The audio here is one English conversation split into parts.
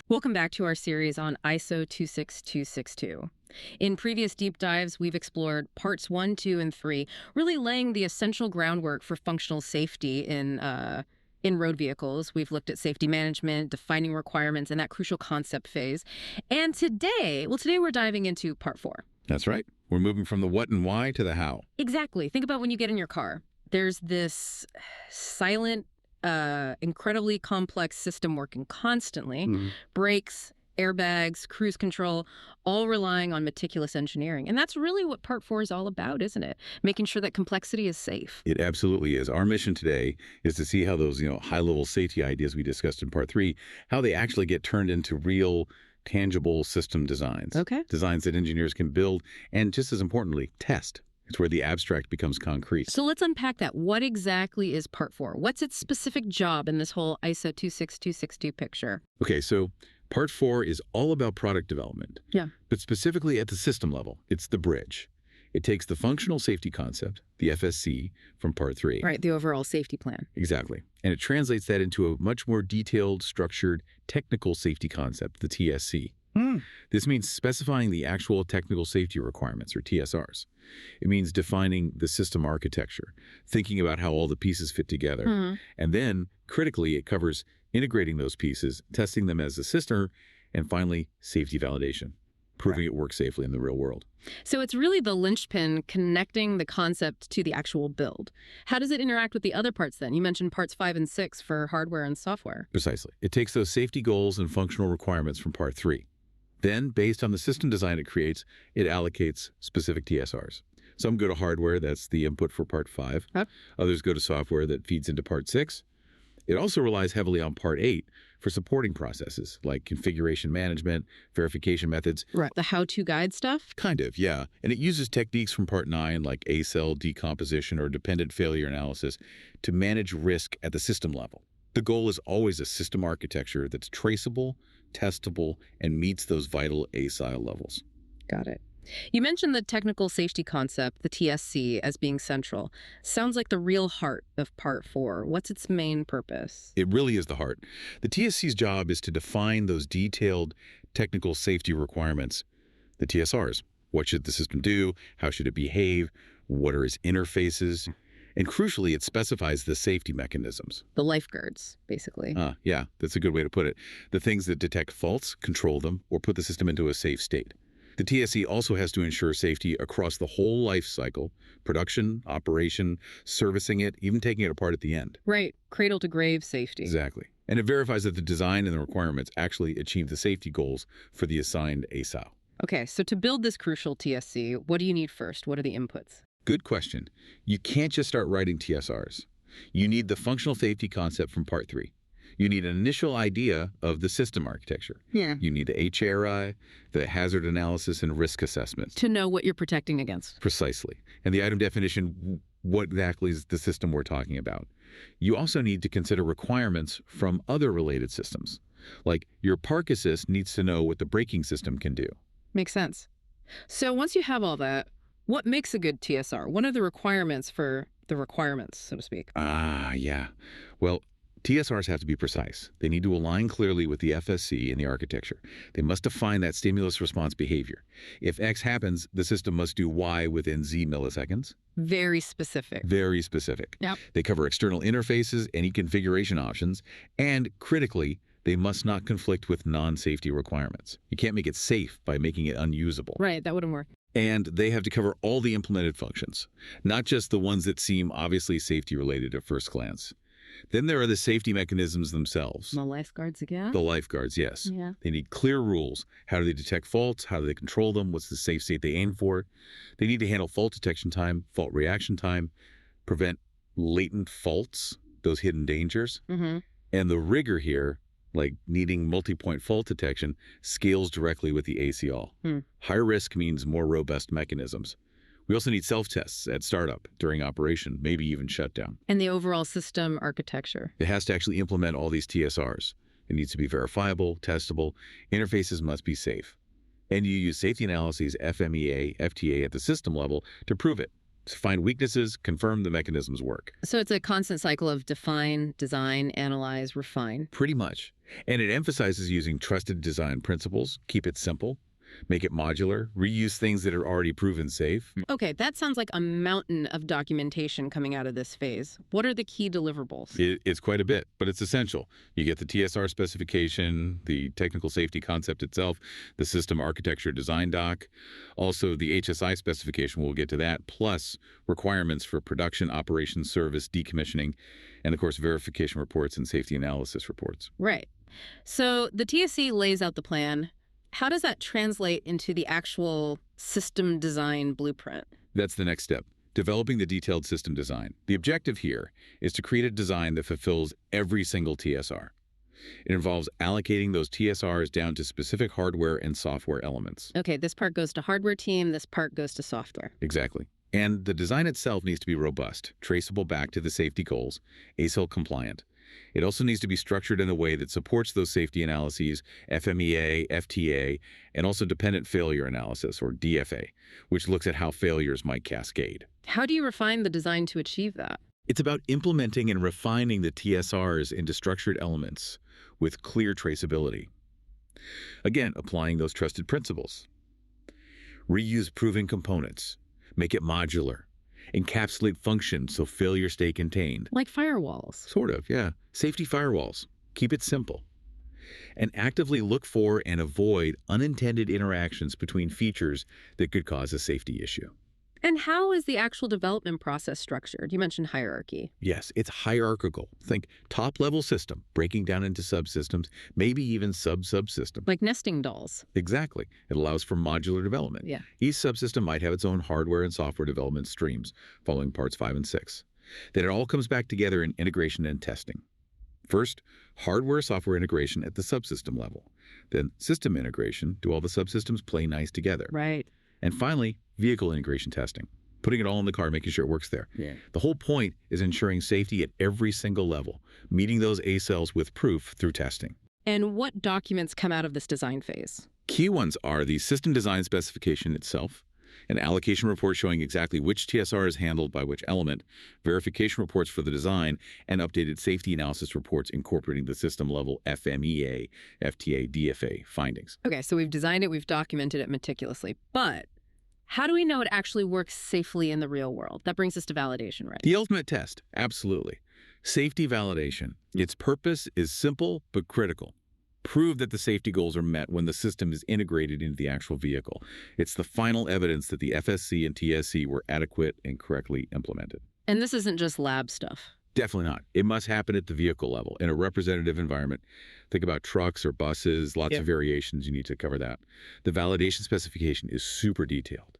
Welcome back to our series on ISO 26262. In previous deep dives, we've explored parts 1, 2, and 3, really laying the essential groundwork for functional safety in road vehicles. We've looked at safety management, defining requirements, and that crucial concept phase. And today we're diving into part 4. That's right. We're moving from the what and why to the how. Exactly. Think about when you get in your car. There's this silent, incredibly complex system working constantly. Brakes, airbags, cruise control, all relying on meticulous engineering. And that's really what part 4 is all about, isn't it? Making sure that complexity is safe. It absolutely is. Our mission today is to see how those, high-level safety ideas we discussed in part 3, how they actually get turned into real, tangible system designs. Okay. Designs that engineers can build and, just as importantly, test. It's where the abstract becomes concrete. So let's unpack that. What exactly is part 4? What's its specific job in this whole ISO 26262 picture? Okay, so part 4 is all about product development. Yeah. But specifically at the system level, it's the bridge. It takes the functional safety concept, the FSC, from part 3. Right, the overall safety plan. Exactly. And it translates that into a much more detailed, structured, technical safety concept, the TSC. This means specifying the actual technical safety requirements, or TSRs. It means defining the system architecture, thinking about how all the pieces fit together. And then, critically, it covers integrating those pieces, testing them as a system, and finally, safety validation, proving it works safely in the real world. So it's really the linchpin connecting the concept to the actual build. How does it interact with the other parts then? You mentioned parts 5 and 6 for hardware and software. Precisely. It takes those safety goals and functional requirements from part 3. Then, based on the system design it creates, it allocates specific TSRs. Some go to hardware, that's the input for part 5. Others go to software that feeds into part 6. It also relies heavily on part 8 for supporting processes like configuration management, verification methods. Right. The how-to guide stuff? Kind of, yeah. And it uses techniques from part 9 like ASIL, decomposition, or dependent failure analysis to manage risk at the system level. The goal is always a system architecture that's traceable, testable, and meets those vital ASIL levels. Got it. You mentioned the technical safety concept, the TSC, as being central. Sounds like the real heart of part 4. What's its main purpose? It really is the heart. The TSC's job is to define those detailed technical safety requirements, the TSRs. What should the system do? How should it behave? What are its interfaces? And crucially, it specifies the safety mechanisms. The lifeguards, basically. Yeah, that's a good way to put it. The things that detect faults, control them, or put the system into a safe state. The TSC also has to ensure safety across the whole life cycle, production, operation, servicing it, even taking it apart at the end. Right, cradle to grave safety. Exactly. And it verifies that the design and the requirements actually achieve the safety goals for the assigned ASIL. Okay, so to build this crucial TSC, what do you need first? What are the inputs? Good question. You can't just start writing TSRs. You need the functional safety concept from part 3. You need an initial idea of the system architecture. Yeah. You need the HRI, the hazard analysis and risk assessment. To know what you're protecting against. Precisely. And the item definition, what exactly is the system we're talking about. You also need to consider requirements from other related systems. Like your park assist needs to know what the braking system can do. Makes sense. So once you have all that, what makes a good TSR? What are the requirements for the requirements, so to speak? Yeah. Well, TSRs have to be precise. They need to align clearly with the FSC and the architecture. They must define that stimulus response behavior. If X happens, the system must do Y within Z milliseconds. Very specific. Very specific. Yep. They cover external interfaces, any configuration options, and critically, they must not conflict with non-safety requirements. You can't make it safe by making it unusable. Right, that wouldn't work. And they have to cover all the implemented functions, not just the ones that seem obviously safety-related at first glance. Then there are the safety mechanisms themselves. The lifeguards again? The lifeguards, yes. Yeah. They need clear rules. How do they detect faults? How do they control them? What's the safe state they aim for? They need to handle fault detection time, fault reaction time, prevent latent faults, those hidden dangers. And the rigor here, like needing multi-point fault detection, scales directly with the ASIL. Higher risk means more robust mechanisms. We also need self-tests at startup, during operation, maybe even shutdown. And the overall system architecture. It has to actually implement all these TSRs. It needs to be verifiable, testable. Interfaces must be safe. And you use safety analyses, FMEA, FTA at the system level to prove it, find weaknesses, confirm the mechanisms work. So it's a constant cycle of define, design, analyze, refine. Pretty much. And it emphasizes using trusted design principles, keep it simple, make it modular, reuse things that are already proven safe. Okay, that sounds like a mountain of documentation coming out of this phase. What are the key deliverables? It's quite a bit, but it's essential. You get the TSR specification, the technical safety concept itself, the system architecture design doc, also the HSI specification, we'll get to that, plus requirements for production, operations, service, decommissioning, and of course verification reports and safety analysis reports. Right. So the TSC lays out the plan. How does that translate into the actual system design blueprint? That's the next step, developing the detailed system design. The objective here is to create a design that fulfills every single TSR. It involves allocating those TSRs down to specific hardware and software elements. Okay, this part goes to hardware team, this part goes to software. Exactly. And the design itself needs to be robust, traceable back to the safety goals, ASIL compliant. It also needs to be structured in a way that supports those safety analyses, FMEA, FTA, and also dependent failure analysis, or DFA, which looks at how failures might cascade. How do you refine the design to achieve that? It's about implementing and refining the TSRs into structured elements with clear traceability. Again, applying those trusted principles. Reuse proven components. Make it modular. Encapsulate functions so failures stay contained. Like firewalls. Sort of, yeah. Safety firewalls. Keep it simple. And actively look for and avoid unintended interactions between features that could cause a safety issue. And how is the actual development process structured? You mentioned hierarchy. Yes, it's hierarchical. Think top-level system, breaking down into subsystems, maybe even sub-subsystems. Like nesting dolls. Exactly. It allows for modular development. Yeah. Each subsystem might have its own hardware and software development streams, following parts 5 and 6. Then it all comes back together in integration and testing. First, hardware-software integration at the subsystem level. Then system integration, do all the subsystems play nice together? Right. And finally, vehicle integration testing, putting it all in the car, making sure it works there. Yeah. The whole point is ensuring safety at every single level, meeting those ASILs with proof through testing. And what documents come out of this design phase? Key ones are the system design specification itself, an allocation report showing exactly which TSR is handled by which element, verification reports for the design, and updated safety analysis reports incorporating the system-level FMEA, FTA, DFA findings. Okay, so we've designed it, we've documented it meticulously, but how do we know it actually works safely in the real world? That brings us to validation, right? The ultimate test, absolutely. Safety validation. Its purpose is simple but critical. Prove that the safety goals are met when the system is integrated into the actual vehicle. It's the final evidence that the FSC and TSC were adequate and correctly implemented. And this isn't just lab stuff. Definitely not. It must happen at the vehicle level in a representative environment. Think about trucks or buses, lots of variations. You need to cover that. The validation specification is super detailed.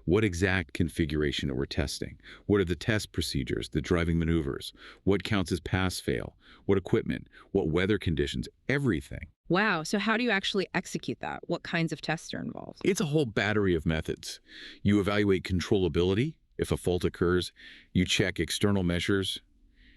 What exact configuration are we testing? What are the test procedures, the driving maneuvers? What counts as pass-fail? What equipment? What weather conditions? Everything. Wow, so how do you actually execute that? What kinds of tests are involved? It's a whole battery of methods. You evaluate controllability. If a fault occurs, you check external measures.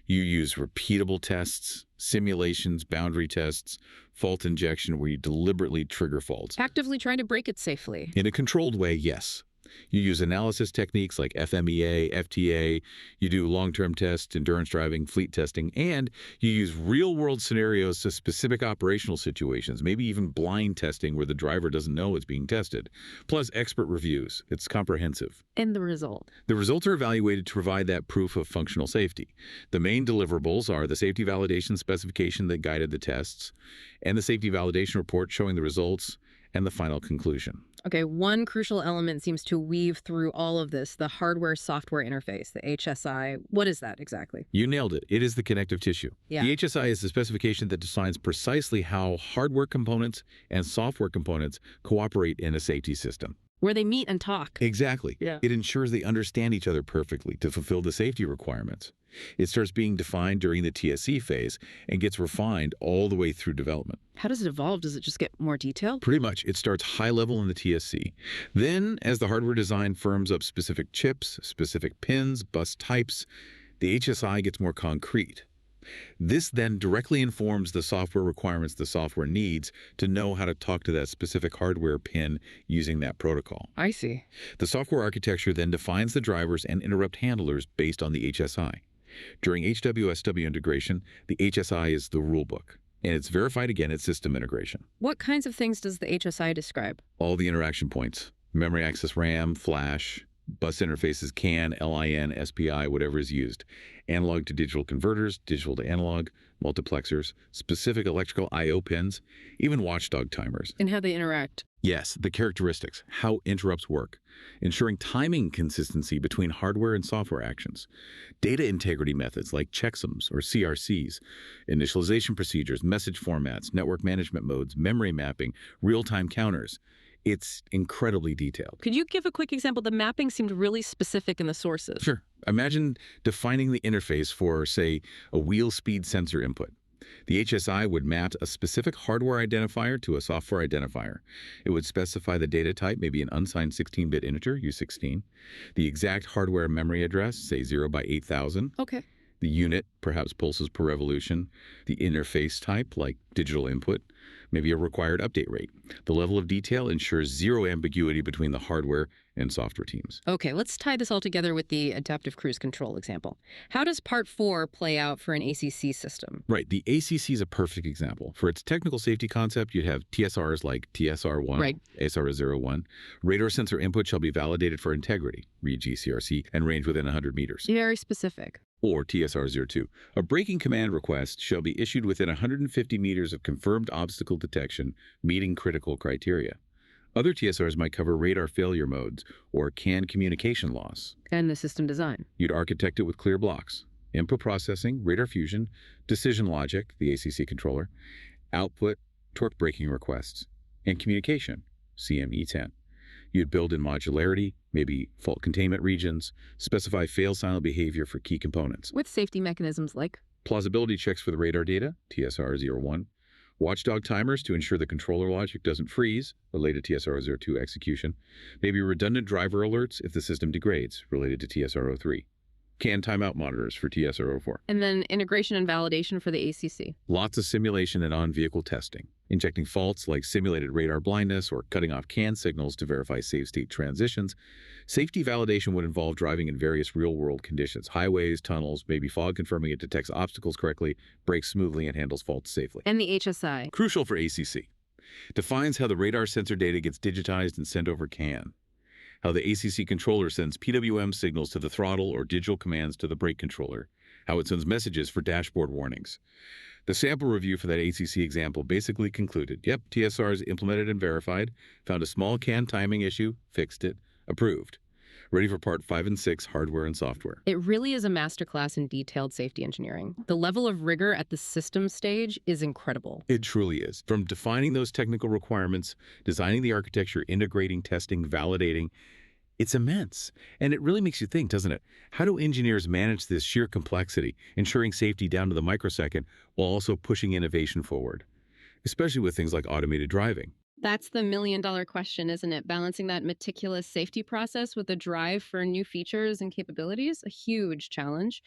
You use repeatable tests, simulations, boundary tests, fault injection where you deliberately trigger faults. Actively trying to break it safely. In a controlled way, yes. You use analysis techniques like FMEA, FTA, you do long-term tests, endurance driving, fleet testing, and you use real-world scenarios to specific operational situations, maybe even blind testing where the driver doesn't know it's being tested, plus expert reviews. It's comprehensive. And the result? The results are evaluated to provide that proof of functional safety. The main deliverables are the safety validation specification that guided the tests, and the safety validation report showing the results, and the final conclusion. Okay, one crucial element seems to weave through all of this, the hardware-software interface, the HSI. What is that exactly? You nailed it. It is the connective tissue. Yeah. The HSI is the specification that defines precisely how hardware components and software components cooperate in a safety system. Where they meet and talk. Exactly. Yeah. It ensures they understand each other perfectly to fulfill the safety requirements. It starts being defined during the TSC phase and gets refined all the way through development. How does it evolve? Does it just get more detailed? Pretty much. It starts high level in the TSC. Then, as the hardware design firms up specific chips, specific pins, bus types, the HSI gets more concrete. This then directly informs the software requirements the software needs to know how to talk to that specific hardware pin using that protocol. I see. The software architecture then defines the drivers and interrupt handlers based on the HSI. During HWSW integration, the HSI is the rulebook, and it's verified again at system integration. What kinds of things does the HSI describe? All the interaction points, memory access RAM, flash, bus interfaces, CAN, LIN, SPI, whatever is used, analog to digital converters, digital to analog, multiplexers, specific electrical I/O pins, even watchdog timers. And how they interact. Yes, the characteristics, how interrupts work, ensuring timing consistency between hardware and software actions, data integrity methods like checksums or CRCs, initialization procedures, message formats, network management modes, memory mapping, real-time counters. It's incredibly detailed. Could you give a quick example? The mapping seemed really specific in the sources. Sure. Imagine defining the interface for, say, a wheel speed sensor input. The HSI would map a specific hardware identifier to a software identifier. It would specify the data type, maybe an unsigned 16-bit integer, U16, the exact hardware memory address, say 0 by 8000, Okay. the unit, perhaps pulses per revolution, the interface type, like digital input, maybe a required update rate. The level of detail ensures zero ambiguity between the hardware and software teams. Okay, let's tie this all together with the adaptive cruise control example. How does part 4 play out for an ACC system? Right, the ACC is a perfect example. For its technical safety concept, you'd have TSRs like TSR1, Right. ASR01. Radar sensor input shall be validated for integrity, read GCRC, and range within 100 meters. Very specific. Or TSR02. A braking command request shall be issued within 150 meters of confirmed obstacle detection, meeting critical criteria. Other TSRs might cover radar failure modes or CAN communication loss. And the system design. You'd architect it with clear blocks: input processing, radar fusion, decision logic, the ACC controller, output, torque braking requests, and communication, CME10. You'd build in modularity, maybe fault containment regions, specify fail-silent behavior for key components. With safety mechanisms like? Plausibility checks for the radar data, TSR01. Watchdog timers to ensure the controller logic doesn't freeze, related to TSR02 execution. Maybe redundant driver alerts if the system degrades, related to TSR03. CAN timeout monitors for TSR04. And then integration and validation for the ACC. Lots of simulation and on-vehicle testing, injecting faults like simulated radar blindness or cutting off CAN signals to verify safe state transitions. Safety validation would involve driving in various real-world conditions, highways, tunnels, maybe fog confirming it detects obstacles correctly, brakes smoothly, and handles faults safely. And the HSI. Crucial for ACC. Defines how the radar sensor data gets digitized and sent over CAN. How the ACC controller sends PWM signals to the throttle or digital commands to the brake controller. How it sends messages for dashboard warnings. The sample review for that ACC example basically concluded, yep, TSRs implemented and verified, found a small CAN timing issue, fixed it, approved. Ready for part 5 and 6, hardware and software. It really is a masterclass in detailed safety engineering. The level of rigor at the system stage is incredible. It truly is. From defining those technical requirements, designing the architecture, integrating, testing, validating, it's immense. And it really makes you think, doesn't it? How do engineers manage this sheer complexity, ensuring safety down to the microsecond while also pushing innovation forward? Especially with things like automated driving. That's the million-dollar question, isn't it? Balancing that meticulous safety process with a drive for new features and capabilities, a huge challenge.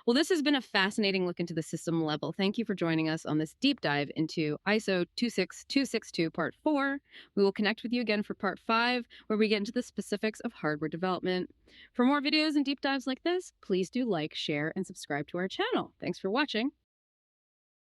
Well, this has been a fascinating look into the system level. Thank you for joining us on this deep dive into ISO 26262 Part 4. We will connect with you again for Part 5, where we get into the specifics of hardware development. For more videos and deep dives like this, please do like, share, and subscribe to our channel. Thanks for watching.